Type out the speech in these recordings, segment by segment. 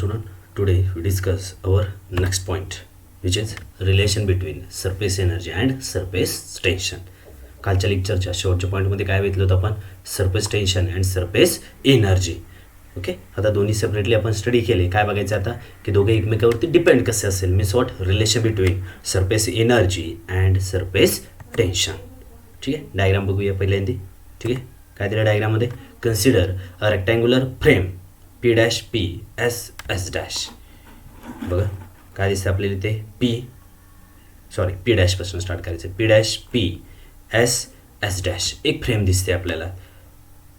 student, today we discuss our next point, which is relation between surface energy and surface tension. कालच्या लेक्चरच्या शेवटच्या पॉईंटमध्ये काय घेतलं होतं आपण? Surface tension and surface energy. Okay, आता दोन्ही सेपरेटली आपण स्टडी केले. काय बघायचं आता की दोघे एकमेकावरती डिपेंड कसे असेल, means what relation between surface energy and surface tension. ठीक आहे, डायग्राम बघूया पहिल्यांदा. ठीक आहे, काय दिलं डायग्राममध्ये? Consider a rectangular frame P dash P S S dash. बघा काय दिसतं आपल्याला इथे? पी डॅशपासून स्टार्ट करायचं. P dash P S S dash एक फ्रेम दिसते आपल्याला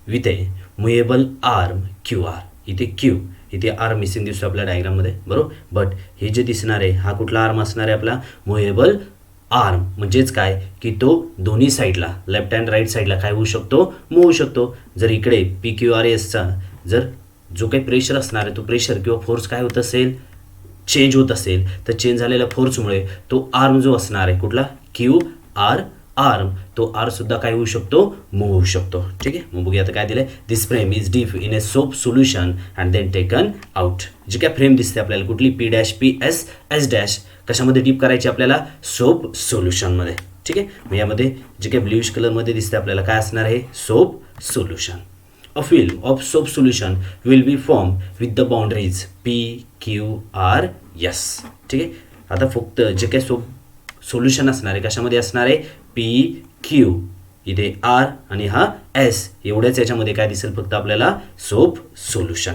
with a movable arm Q R. इथे क्यू, इथे आर्म मिसिंग दिसतो आपल्या डायग्राममध्ये, बरोबर. बट हे जे दिसणार आहे हा कुठला आर्म असणार आहे? आपला मुएबल आर्म. म्हणजेच काय की तो दोन्ही साईडला, लेफ्ट अँड राईट साईडला काय होऊ शकतो? मूव होऊ शकतो. जर इकडे पी क्यू आर एसचा जर जो काही प्रेशर असणार आहे तो प्रेशर किंवा फोर्स काय होत असेल? चेंज होत असेल, तर चेंज झालेल्या फोर्समुळे तो आर्म जो असणार आहे कुठला? क्यू आर आर्म, तो आर सुद्धा काय होऊ शकतो? मूव्ह होऊ शकतो. ठीक आहे, मग बघूया आता काय दिलंय. This frame is dip in a soap solution and then taken out. जी काय फ्रेम दिसते आपल्याला कुठली? P dash P S S dash कशामध्ये डीप करायची आपल्याला? सोप सोल्युशनमध्ये. ठीक आहे, मग यामध्ये जे काही ब्ल्यूइश कलरमध्ये दिसते आपल्याला काय असणार आहे? Soap solution. A film of soap solution will be formed with the boundaries P, Q, R, S. ठीक आहे, आता फक्त जे काही सोप सोल्युशन असणार आहे कशामध्ये असणार आहे? P, Q, इथे R आणि हा S, एवढ्याच याच्यामध्ये काय दिसेल फक्त आपल्याला? Soap solution.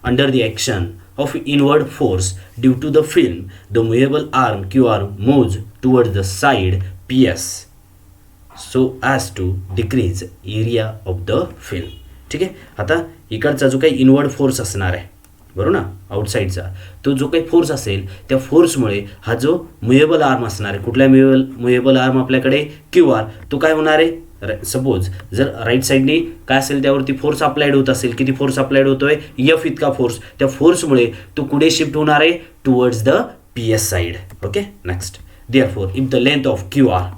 Under the action of inward force due to the film, the movable arm QR moves towards the side PS so as to decrease area of the film. ठीक आहे, आता इकडचा जो काही इनवर्ड फोर्स असणार आहे, बरोबर ना, आउटसाईडचा, तो जो काही फोर्स असेल त्या फोर्समुळे हा जो मुएबल आर्म असणार आहे, कुठला मुएबल आर्म आपल्याकडे? क्यू आर, तो काय होणार आहे? सपोज जर राईट साईडने काय असेल त्यावरती फोर्स अप्लाइड होत असेल, किती फोर्स अप्लाइड होतोय? एफ इतका फोर्स. त्या फोर्समुळे तो कुठे शिफ्ट होणार आहे? Towards the P S side. Okay, next. Therefore if the length of Q R,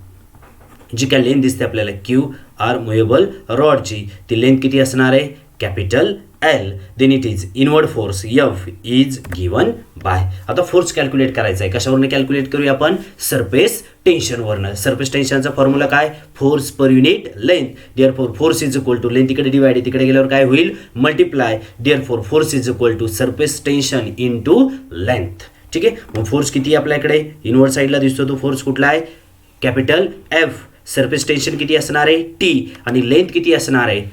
जी काय लेंथ दिसते आपल्याला क्यू आर मुएबल रॉडची, ती लेंथ किती असणार आहे? Capital L. Then it is inward force F is given by. आता फोर्स कॅल्क्युलेट करायचा आहे. कशावरनं कॅल्क्युलेट करूया आपण? सरफेस टेन्शनवरनं. सरफेस टेन्शनचा फॉर्म्युला काय? Force per unit length. Therefore force is equal to length इकडे डिवाइड, तिकडे गेल्यावर काय होईल? Multiply. Therefore force is equal to surface tension into length. ठीक आहे, मग फोर्स किती आपल्याकडे? इनवर्ड साईडला दिसतो तो फोर्स कुठला आहे? Capital F. सरफेस टेन्शन किती असणार आहे? टी. आणि लेंथ किती असणार आहे?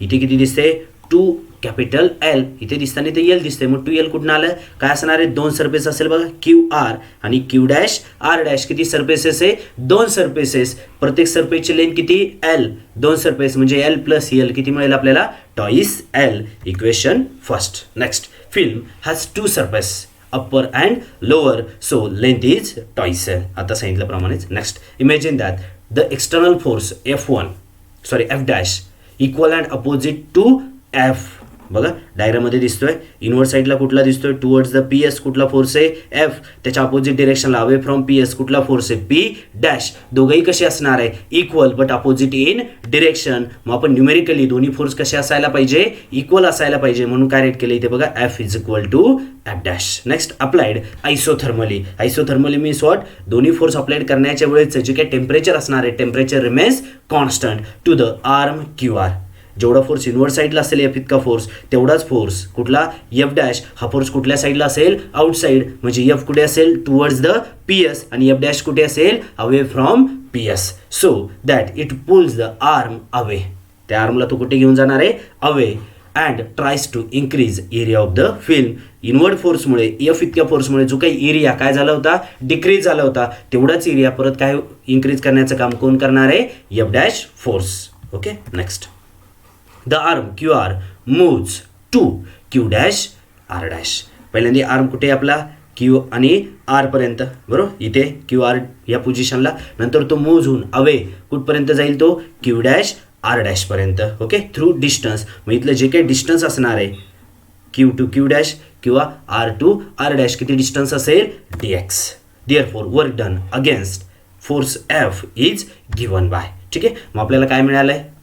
इथे किती दिसते? 2 कॅपिटल एल. इथे दिसताना ते एल दिसते, मग 2L कुठून आलं? काय असणार आहे? 2 सरफेस असेल बघा, क्यू आर आणि क्यू डॅश आर डॅश. किती सरफेसेस आहे? 2 सरफेसेस. प्रत्येक सरफेसची लेंथ किती? एल. 2 सरफेस म्हणजे एल प्लस एल किती मिळेल आपल्याला? Twice L. Equation first. Next, film has 2 surface upper and lower, so length is twice L. आता सांगितल्याप्रमाणेच. Next, imagine that the external force F dash equal and opposite to F. बघा डायग्राममध्ये दिसतोय inward साईडला कुठला दिसतोय? टुवर्ड्स द पी एस कुठला force आहे? एफ. त्याच्या अपोजिट डिरेक्शनला अवे फ्रॉम पी एस कुठला फोर्स आहे? P dash. दोघंही कसे असणार आहे? Equal but opposite in direction. मग आपण न्यूमेरिकली दोन्ही फोर्स कसे असायला पाहिजे? इक्वल असायला पाहिजे, म्हणून काय रेट केलं इथे बघा? F is equal to F dash. Next, applied isothermally. Isothermally means what? दोन्ही फोर्स अप्लाइड करण्याच्या वेळेस जे काही टेम्परेचर असणार आहे, temperature remains constant to the arm Q R. जेवढा फोर्स इनवर्ड साईडला असेल एफ इतका फोर्स, तेवढाच फोर्स कुठला? F dash. हा फोर्स कुठल्या साईडला असेल? आउटसाईड. म्हणजे एफ कुठे असेल? टुवर्ड्स द पी एस आणि एफ डॅश कुठे असेल? Away from P S. So that it pulls the arm away. त्या आर्मला तो कुठे घेऊन जाणार आहे? Away. And tries to increase area of the film. Inward फोर्समुळे, एफ इतक्या फोर्समुळे जो काही एरिया काय झाला होता? डिक्रीज झाला होता. तेवढाच एरिया परत काय इन्क्रीज करण्याचं काम कोण करणार आहे? F dash force. Okay, next. The arm Q R moves to Q dash R dash. पहिल्यांदा आर्म कुठे आपला? क्यू आणि आर पर्यंत, बरोबर. इथे क्यू आर या पोझिशनला. नंतर तो मूव्ह होऊन अवे कुठपर्यंत जाईल? तो क्यू डॅश आर डॅश पर्यंत. Okay, through distance. मग इथलं जे काही डिस्टन्स असणार आहे क्यू टू क्यू डॅश किंवा आर टू आर डॅश, किती डिस्टन्स असेल? dx. Therefore work done against force F is given bye. ठीक आहे, मग आपल्याला काय मिळालं आहे?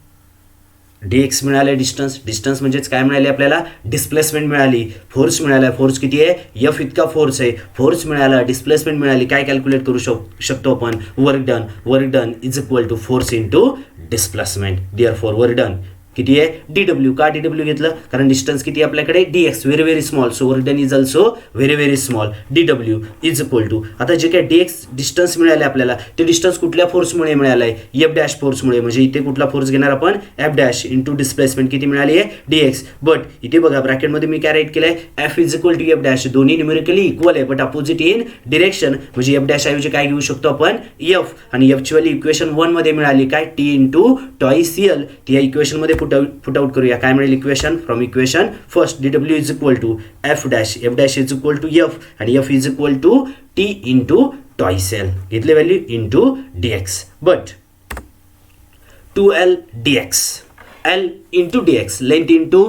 dx मिळाले डिस्टन्स, डिस्टन्स म्हणजेच काय मिळाले आपल्याला डिस्प्लेसमेंट मिळाली, फोर्स मिळाला, फोर्स किती आहे एफ इतका फोर्स आहे, फोर्स मिळाला, डिस्प्लेसमेंट मिळाली, काय कॅल्क्युलेट करू शकतो आपण work done is equal to force into displacement. Therefore work done किती आहे डीडब्ल्यू. का डीडब्ल्यू घेतलं कारण डिस्टन्स किती आपल्याकडे dx very very small, so work done is also very very small. डीडब्ल्यू इज इक्वल टू आता जे काय डीएक्स डिस्टन्स मिळाले आपल्याला ते डिस्टन्स कुठल्या फोर्समुळे मिळालं आहे एफ डॅश फोर्समुळे, म्हणजे इथे कुठला फोर्स घेणार आपण एफ डॅश इंटू डिस्प्लेसमेंट किती मिळाली आहे डीएक्स. बट इथे बघा ब्रॅकेटमध्ये मी काय राईट केलं आहे F is equal to F dash, दोन्ही न्यूमेरिकली इक्वल आहे बट अपोजिट इन डिरेक्शन, म्हणजे एफ डॅश ऐवजी काय घेऊ शकतो आपण एफ, आणि एफची व्हॅल्यू इक्वेशन 1 मध्ये मिळाली काय टी इंटू टॉईस एल, ती या इक्वेशनमध्ये पुट आउट करूया. काय मिळेल equation from equation first W is equal to F dash is equal to F आणि F is equal to T into twice L, घेतले value into dx. But 2L dx, L into dx, length into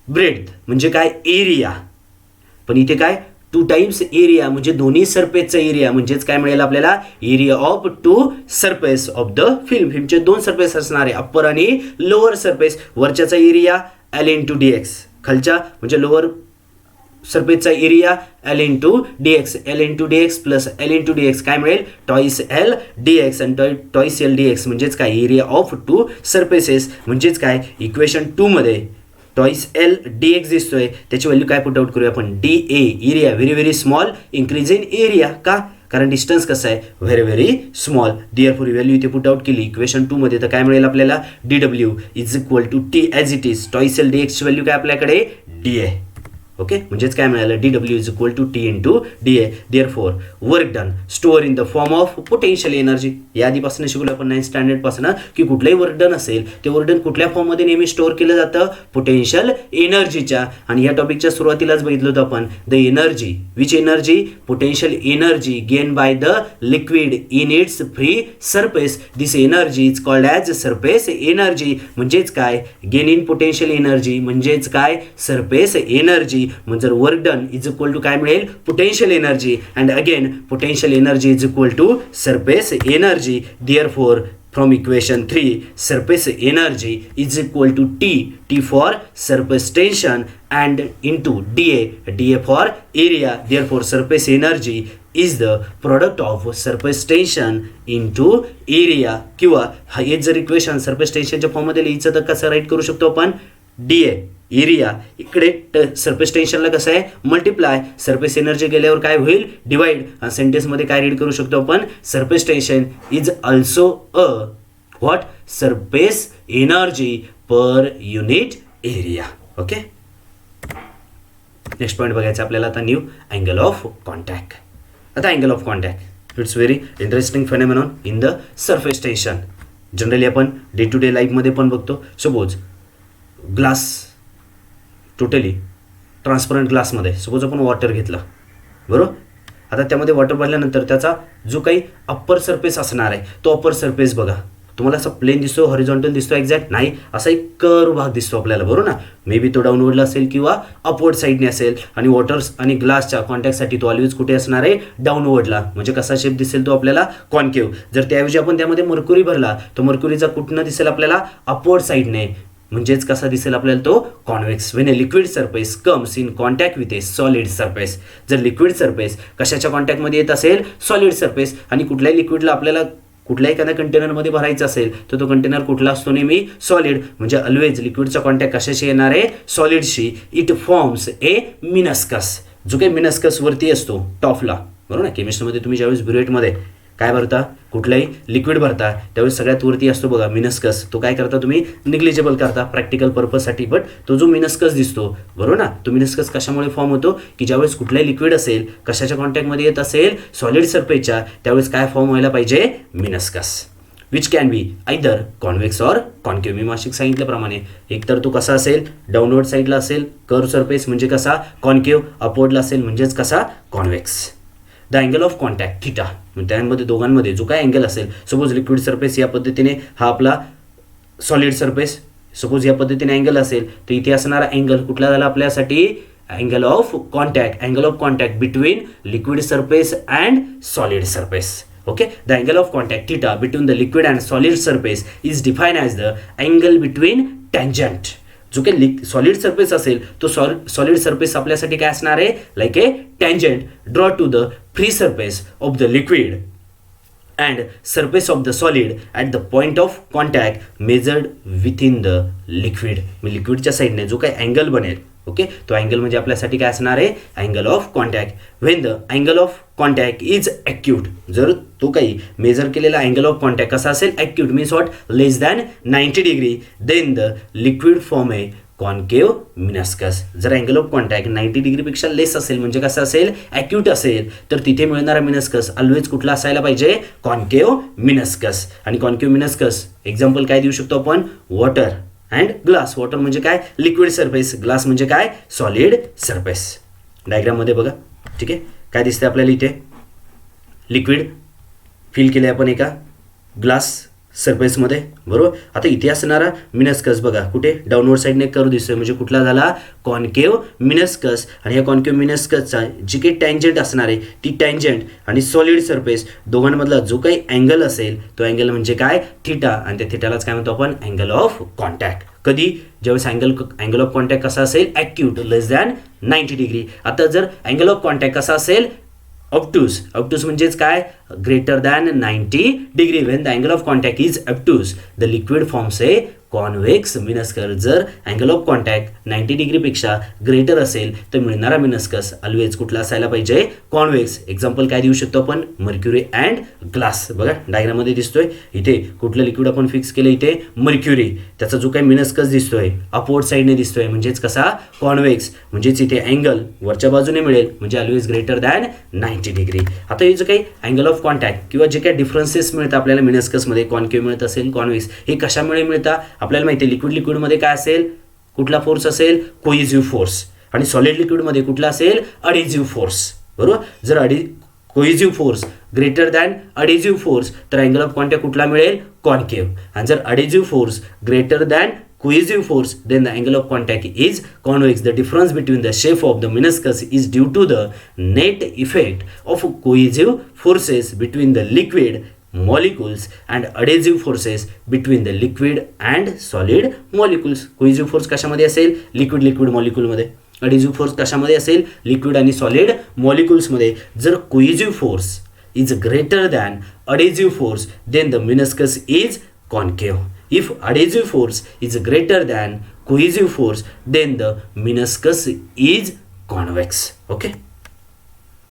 breadth म्हणजे काय area, पण इथे काय 2 times area म्हणजे दोन्ही सरफेसचा area, म्हणजेच काय मिळेल आपल्याला area of 2 surface of the film. फिल्मचे 2 सरफेस असणार आहे, अप्पर आणि लोअर सरफेस. वरच्याचा एरिया L इंटू dx, खालच्या म्हणजे लोअर सरफेसचा area L into dx, L into dx plus L into dx काय मिळेल टॉईस L dx आणि टॉईस L dx म्हणजेच काय एरिया ऑफ 2 सरफेसेस, म्हणजेच काय इक्वेशन 2 मध्ये टॉईस L dx दिसतोय त्याची व्हॅल्यू काय पुट आउट करूया आपण dA, area very very small increase in area. का कारण डिस्टन्स कसं आहे very very small. Therefore value इथे पुट आउट केली इक्वेशन 2 मध्ये तर काय मिळेल आपल्याला dw is equal to T as it is twice L dx ची व्हॅल्यू काय आपल्याकडे dA. ओके म्हणजेच काय मिळालं W is equal to T into dA. Therefore work done store in the form of potential energy. या आधीपासून शिकलो आपण 9th स्टँडर्डपासून की कुठलंही वर्क डन असेल ते वर्क डन कुठल्या फॉर्ममध्ये नेहमी स्टोअर केलं जातं पोटेन्शियल एनर्जीच्या. आणि या टॉपिकच्या सुरुवातीलाच बघितलं होतं आपण the energy which energy potential energy gain by the liquid in its free surface. This energy is called as surface energy. म्हणजेच काय गेन इन पोटेन्शियल एनर्जी म्हणजेच काय सरफेस एनर्जी. म्हणजे work done is equal to काय मिळेल potential energy and again potential energy is equal to surface energy. Therefore from equation 3 surface energy is equal to T for surface tension and into dA for area. Therefore surface energy is the product of surface tension into area. किंवा हे जर equation surface tensionच्या फॉर्ममध्ये लिहायचं तर कसं right करू शकतो आपण dA एरिया, इकडे सरफेस टेन्शनला कसं आहे मल्टिप्लाय, सरफेस एनर्जी गेल्यावर काय होईल डिवाइड. सेंटेन्समध्ये काय रीड करू शकतो आपण surface tension is also a what surface energy per unit area. Okay next point बघायचं आपल्याला आता न्यू अँगल ऑफ कॉन्टॅक्ट. आता angle of contact it's very interesting phenomenon in the surface tension. Generally आपण day to day लाईफमध्ये पण बघतो. Suppose glass totally transparent ग्लासमध्ये suppose आपण वॉटर घेतलं बरोबर. आता त्यामध्ये वॉटर भरल्यानंतर त्याचा जो काही अप्पर सरफेस असणार आहे तो अप्पर सरफेस बघा तुम्हाला असा प्लेन दिसतो हॉरिझॉन्टल दिसतो एक्झॅक्ट नाही, असा एक कर्व भाग दिसतो आपल्याला बरोबर ना. मे बी तो डाऊनवर्डला असेल किंवा अपवर्ड साईडने असेल आणि वॉटर्स आणि ग्लासच्या कॉन्टॅक्टसाठी तो ऑलवेज कुठे असणार आहे डाऊनवर्डला. म्हणजे कसा शेप दिसेल तो आपल्याला कॉन्केव्ह. जर त्याऐवजी आपण त्यामध्ये मर्क्युरी भरला तर मर्क्युरीचा कुठनं दिसेल आपल्याला अपवर्ड साईडने, म्हणजेच कसा दिसेल आपल्याला तो convex. When a liquid surface comes in contact with A solid surface. जर लिक्विड सरफेस कशाच्या कॉन्टॅक्टमध्ये येत असेल सॉलिड सरफेस आणि कुठल्याही लिक्विडला आपल्याला कुठल्याही एखाद्या कंटेनरमध्ये भरायचं असेल तर तो कंटेनर कुठला असतो नेहमी सॉलिड. म्हणजे ऑलवेज लिक्विडचा कॉन्टॅक्ट कशाशी येणार आहे सॉलिडशी. It forms a मिनस्कस. जो काही मिनस्कस वरती असतो टॉपला बरोबर ना. केमिस्ट्रीमध्ये तुम्ही ज्यावेळेस ब्युरेटमध्ये काय भरता कुठलाही लिक्विड भरता त्यावेळेस सगळ्यात वरती असतो बघा मिनस्कस. तो काय करता तुम्ही निग्लिजेबल करता प्रॅक्टिकल पर्पजसाठी. बट तो जो मिनस्कस दिसतो बरोबर ना तो मिनस्कस कशामुळे फॉर्म होतो की ज्यावेळेस कुठलाही लिक्विड असेल कशाच्या कॉन्टॅक्टमध्ये येत असेल सॉलिड सरफेसच्या त्यावेळेस काय फॉर्म व्हायला पाहिजे meniscus. Which can be either convex or concave. मी माशिक सांगितल्याप्रमाणे एकतर तो कसा असेल डाऊनवर्ड साईडला असेल कर्व सरफेस म्हणजे कसा कॉन्केव्ह, अपवर्डला असेल म्हणजेच कसा convex. The angle of contact theta त्यामध्ये दोघांमध्ये जो काय अँगल असेल सपोज लिक्विड सरफेस या पद्धतीने हा आपला सॉलिड सरफेस सपोज या पद्धतीने अँगल असेल तर इथे असणारा अँगल कुठला झाला आपल्यासाठी angle of contact. Angle of contact between liquid surface and solid surface. Okay, the angle of contact theta between the liquid and solid surface is defined as the angle between tangent. जो काही solid surface असेल तो solid surface आपल्यासाठी काय असणार आहे, like A tangent draw two the free surface of the liquid and surface of the solid at the point of contact measured within the liquid. मी लिक्विडच्या साईडने जो काही अँगल बनेल, ओके, तो अँगल म्हणजे आपल्यासाठी काय असणार आहे, angle of contact. Wien the angle of contact is acute, जर तो काही मेजर केलेला अँगल ऑफ कॉन्टॅक्ट कसा असेल, acute means what, less than 90 degree, then the liquid form a concave meniscus. जर अँगल ऑफ कॉन्टॅक्ट 90 डिग्रीपेक्षा लेस असेल म्हणजे कसं असेल, ॲक्यूट असेल, तर तिथे मिळणारा मिनस्कस ऑलवेज कुठला असायला पाहिजे, कॉन्केव मिनस्कस. आणि कॉन्केव मिनस्कस एक्झाम्पल काय देऊ शकतो आपण, वॉटर अँड ग्लास. वॉटर म्हणजे काय, लिक्विड सरफेस, ग्लास म्हणजे काय, सॉलिड सरफेस. डायग्राममध्ये बघा, ठीक आहे, काय दिसते आपल्याला इथे, लिक्विड फिल केले आपण एका ग्लास सरफेसमध्ये, बरोबर. आता इथे असणारा मिनस्कस बघा, कुठे डाऊनवर्ड साईडने कर्व दिसतोय, म्हणजे कुठला झाला, कॉन्केव मिनस्कस. आणि या कॉन्केव मिनस्कसचा जी काही टँजंट असणार आहे, ती टँजंट आणि सॉलिड सरफेस दोघांमधला जो काही अँगल असेल, तो अँगल म्हणजे काय, थिटा. आणि त्या थिटालाच काय म्हणतो आपण, अँगल ऑफ कॉन्टॅक्ट. कधी, ज्यावेळेस अँगल ऑफ कॉन्टॅक्ट कसा असेल, ॲक्यूट, लेस दॅन 90 डिग्री. आता जर अँगल ऑफ कॉन्टॅक्ट कसा असेल, ऑब्ट्यूज. ऑब्ट्यूज म्हणजेच काय, greater than 90 degree. When the angle of contact is obtuse, the liquid forms a convex meniscus. जर अँगल ऑफ कॉन्टॅक्ट 90 डिग्रीपेक्षा ग्रेटर असेल तर मिळणारा मिनस्कस ऑलवेज कुठला असायला पाहिजे, कॉन्व्हेक्स. एक्झाम्पल काय देऊ शकतो आपण, मर्क्युरी अँड ग्लास. बघा डायग्राममध्ये दिसतोय, इथे कुठलं लिक्विड आपण फिक्स केलं, इथे मर्क्युरी. त्याचा जो काही मिनस्कस दिसतोय अपवर्ड साईडने दिसतोय, म्हणजेच कसा, कॉन्व्हेक्स. म्हणजेच इथे अँगल वरच्या बाजूने मिळेल, म्हणजे ऑलवेज ग्रेटर दॅन 90 डिग्री. आता हे जे काही अँगल ऑफ कॉन्टॅक्ट किंवा जे काही डिफरन्सेस मिळतात आपल्याला मिनस्कसमध्ये, कॉन्केव्ह मिळत असेल, कॉन्व्हेक्स, हे कशामुळे मिळतात आपल्याला माहिती आहे. लिक्विडमध्ये काय असेल, कुठला फोर्स असेल, कोइझिव्ह फोर्स. आणि सॉलिड लिक्विडमध्ये कुठला असेल, अडेझिव्ह फोर्स, बरोबर. जर cohesive force greater than adhesive force, तर अँगल ऑफ कॉन्टॅक्ट कुठला मिळेल, कॉन्केव्ह. आणि जर adhesive force greater than cohesive force, then the angle of contact is convex. The difference between the shape of the meniscus is due to the net effect of cohesive forces between the liquid molecules and adhesive forces between the liquid and solid molecules. cohesive force कशामध्ये असेल, liquid मॉलिक्यूलमध्ये. adhesive force कशामध्ये असेल, liquid आणि solid मॉलिक्यूल्समध्ये. जर cohesive force is greater than adhesive force, then the meniscus is concave. If adhesive force is greater than cohesive force, then the meniscus is convex. Okay.